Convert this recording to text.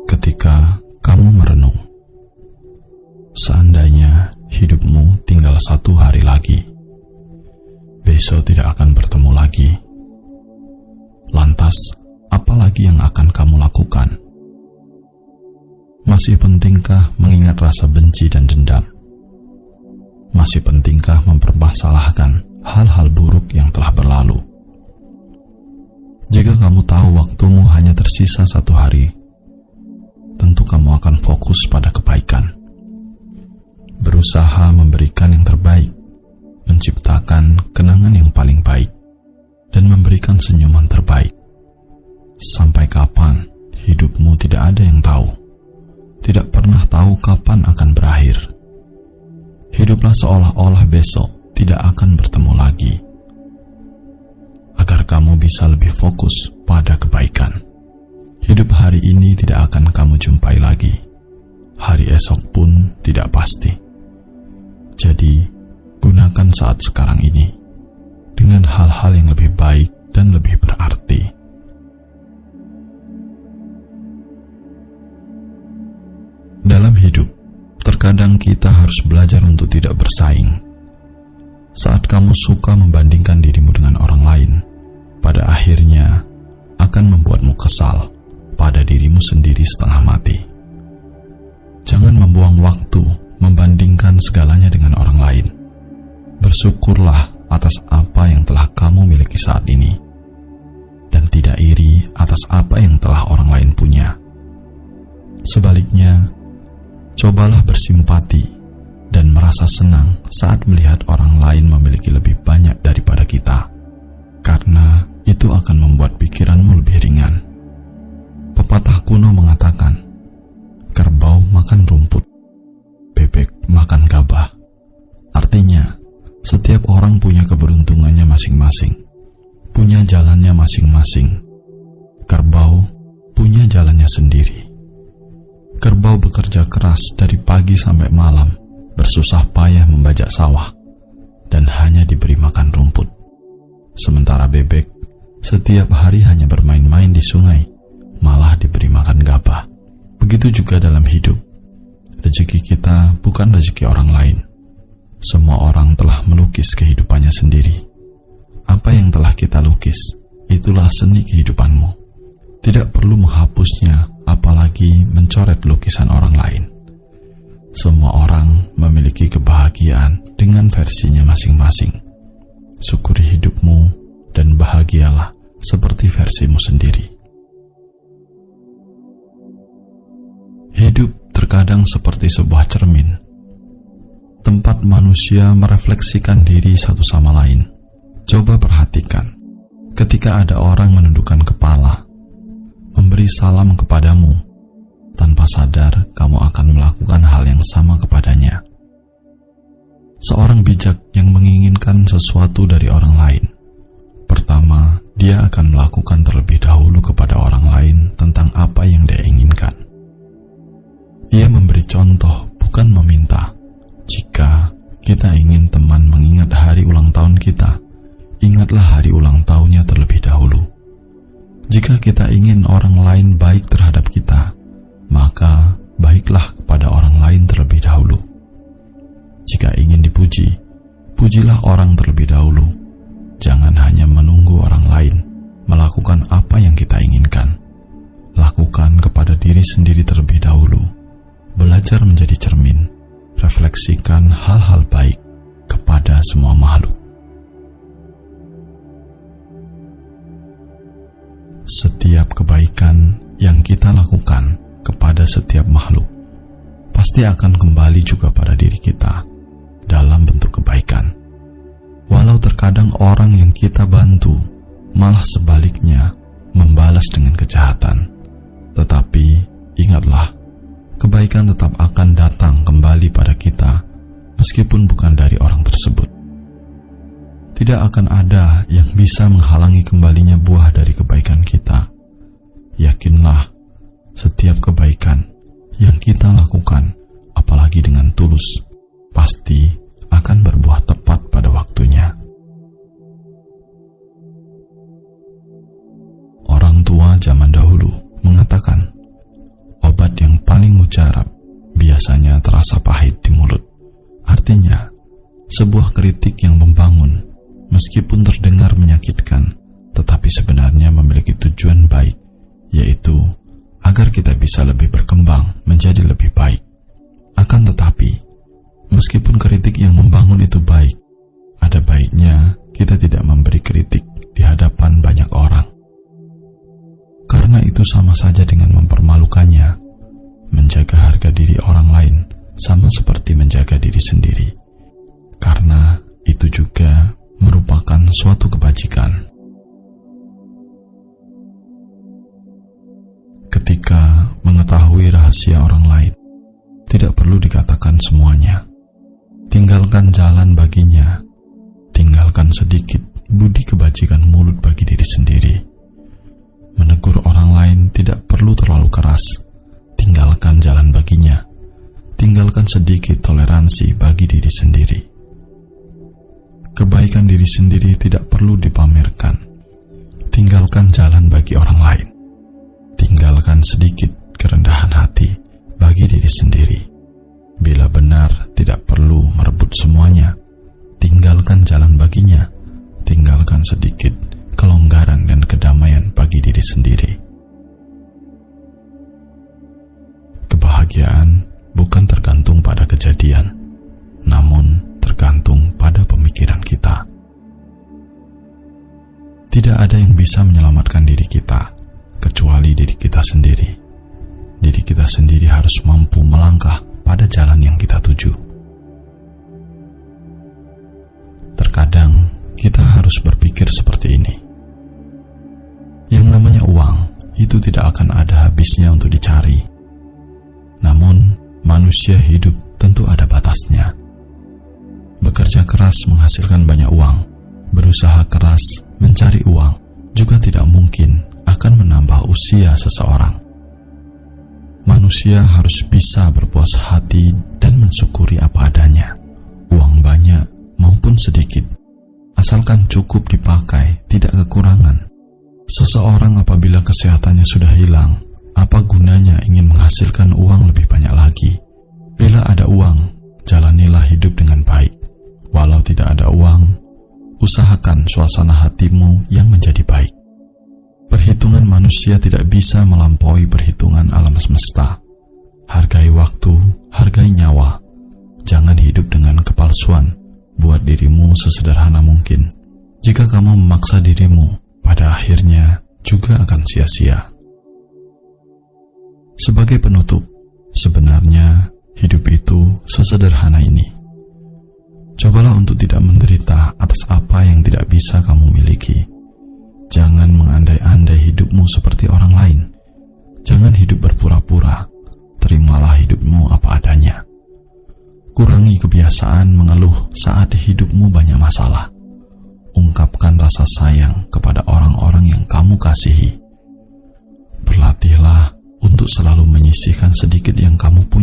Ketika kamu merenung, seandainya hidupmu tinggal 1 hari lagi, besok tidak akan bertemu lagi. Lantas, apa lagi yang akan kamu lakukan? Masih pentingkah mengingat rasa benci dan dendam? Masih pentingkah mempermasalahkan hal-hal buruk yang telah berlalu? Jika kamu tahu waktumu hanya tersisa 1 hari, tentu kamu akan fokus pada kebaikan. Berusaha memberikan yang terbaik, menciptakan kenangan yang paling baik, dan memberikan senyuman terbaik. Sampai kapan hidupmu tidak ada yang tahu, tidak pernah tahu kapan akan berakhir. Hiduplah seolah-olah besok tidak akan bertemu lagi, agar kamu bisa lebih fokus pada kebaikan. Hidup hari ini tidak akan kamu jumpai lagi, hari esok pun tidak pasti. Jadi, gunakan saat sekarang ini dengan hal-hal yang lebih baik dan lebih berarti. Dalam hidup, terkadang kita harus belajar untuk tidak bersaing. Saat kamu suka membandingkan dirimu dengan orang lain, pada akhirnya akan membuatmu kesal pada dirimu sendiri setengah mati. Jangan membuang waktu membandingkan segalanya dengan orang lain. Bersyukurlah atas apa yang telah kamu miliki saat ini, dan tidak iri atas apa yang telah orang lain punya. Sebaliknya, cobalah bersimpati dan merasa senang saat melihat orang lain memiliki lebih banyak daripada kita, karena itu akan membuat pikiranmu lebih ringan. Pepatah kuno mengatakan, kerbau makan rumput, bebek makan gabah. Artinya, setiap orang punya keberuntungannya masing-masing, punya jalannya masing-masing. Kerbau punya jalannya sendiri. Kerbau bekerja keras dari pagi sampai malam, bersusah payah membajak sawah, dan hanya diberi makan rumput. Sementara bebek setiap hari hanya bermain-main di sungai, malah diberi makan gabah. Begitu juga dalam hidup. Rezeki kita bukan rezeki orang lain. Semua orang telah melukis kehidupannya sendiri. Apa yang telah kita lukis, itulah seni kehidupanmu. Tidak perlu menghapusnya, apalagi mencoret lukisan orang lain. Semua orang memiliki kebahagiaan dengan versinya masing-masing. Syukuri hidupmu dan bahagialah seperti versimu sendiri. Hidup terkadang seperti sebuah cermin, tempat manusia merefleksikan diri satu sama lain. Coba perhatikan, ketika ada orang menundukkan kepala, memberi salam kepadamu, tanpa sadar kamu akan melakukan hal yang sama kepadanya. Seorang bijak yang menginginkan sesuatu dari orang lain, pertama, dia akan melakukan terlebih dahulu kepada orang lain tentang apa yang dia inginkan. Ia memberi contoh, bukan meminta. Jika kita ingin teman mengingat hari ulang tahun kita, ingatlah hari ulang tahunnya terlebih dahulu. Jika kita ingin orang lain baik terhadap kita, maka baiklah kepada orang lain terlebih dahulu. Jika ingin dipuji, pujilah orang terlebih dahulu. Jangan hanya menunggu orang lain melakukan apa yang kita inginkan. Lakukan kepada diri sendiri terlebih dahulu. Belajar menjadi cermin, refleksikan hal-hal baik kepada semua makhluk. Setiap kebaikan yang kita lakukan kepada setiap makhluk pasti akan kembali juga pada diri kita dalam bentuk kebaikan. Walau terkadang orang yang kita bantu malah sebaliknya membalas dengan kejahatan, tetapi ingatlah, kebaikan tetap akan datang kembali pada kita, meskipun bukan dari orang tersebut. Tidak akan ada yang bisa menghalangi kembalinya buah dari kebaikan kita. Yakinlah, setiap kebaikan yang kita lakukan, apalagi dengan tulus, pasti akan berbuah tepat pada waktunya. rasa pahit di mulut. Artinya, sebuah kritik yang membangun, meskipun terdengar menyakitkan, tetapi sebenarnya memiliki tujuan baik, yaitu agar kita bisa lebih berkembang menjadi lebih baik. Akan tetapi, meskipun kritik yang membangun itu baik, ada baiknya kita tidak memberi kritik di hadapan banyak orang. Karena itu sama saja dengan mempermalukannya. Menjaga harga diri orang lain sama seperti menjaga diri sendiri, karena itu juga merupakan suatu kebajikan. Ketika mengetahui rahasia orang lain, tidak perlu dikatakan semuanya. Tinggalkan jalan baginya, tinggalkan sedikit budi kebajikan mulut bagi diri sendiri. Menegur orang lain tidak perlu terlalu keras, tinggalkan jalan baginya, tinggalkan sedikit toleransi bagi diri sendiri. Kebaikan diri sendiri tidak perlu dipamerkan, tinggalkan jalan bagi orang lain. Tinggalkan sedikit kerendahan hati bagi diri sendiri. Bila benar tidak perlu merebut semuanya, tinggalkan jalan baginya, tinggalkan sedikit kelonggaran dan kedamaian bagi diri sendiri. Kebahagiaan bukan tergantung pada kejadian, namun tergantung pada pemikiran kita. Tidak ada yang bisa menyelamatkan diri kita kecuali diri kita sendiri. Diri kita sendiri harus mampu melangkah pada jalan yang kita tuju. Terkadang kita harus berpikir seperti ini. Yang namanya uang itu tidak akan ada habisnya untuk dicari. Namun, manusia hidup tentu ada batasnya. Bekerja keras menghasilkan banyak uang, berusaha keras mencari uang juga tidak mungkin akan menambah usia seseorang. Manusia harus bisa berpuas hati dan mensyukuri apa adanya. Uang banyak maupun sedikit, asalkan cukup dipakai, tidak kekurangan. Seseorang apabila kesehatannya sudah hilang, apa gunanya ingin menghasilkan uang lebih banyak lagi? Bila ada uang, jalanilah hidup dengan baik. Walau tidak ada uang, usahakan suasana hatimu yang menjadi baik. Perhitungan manusia tidak bisa melampaui perhitungan alam semesta. Hargai waktu, hargai nyawa. Jangan hidup dengan kepalsuan. Buat dirimu sesederhana mungkin. Jika kamu memaksa dirimu, pada akhirnya juga akan sia-sia. Sebagai penutup, sebenarnya hidup itu sesederhana ini. Cobalah untuk tidak menderita atas apa yang tidak bisa kamu miliki. Jangan mengandai-andai hidupmu seperti orang lain. Jangan hidup berpura-pura. Terimalah hidupmu apa adanya. Kurangi kebiasaan mengeluh saat hidupmu banyak masalah. Ungkapkan rasa sayang kepada orang-orang yang kamu kasihi. Berlatihlah untuk selalu menyisihkan sedikit yang kamu punya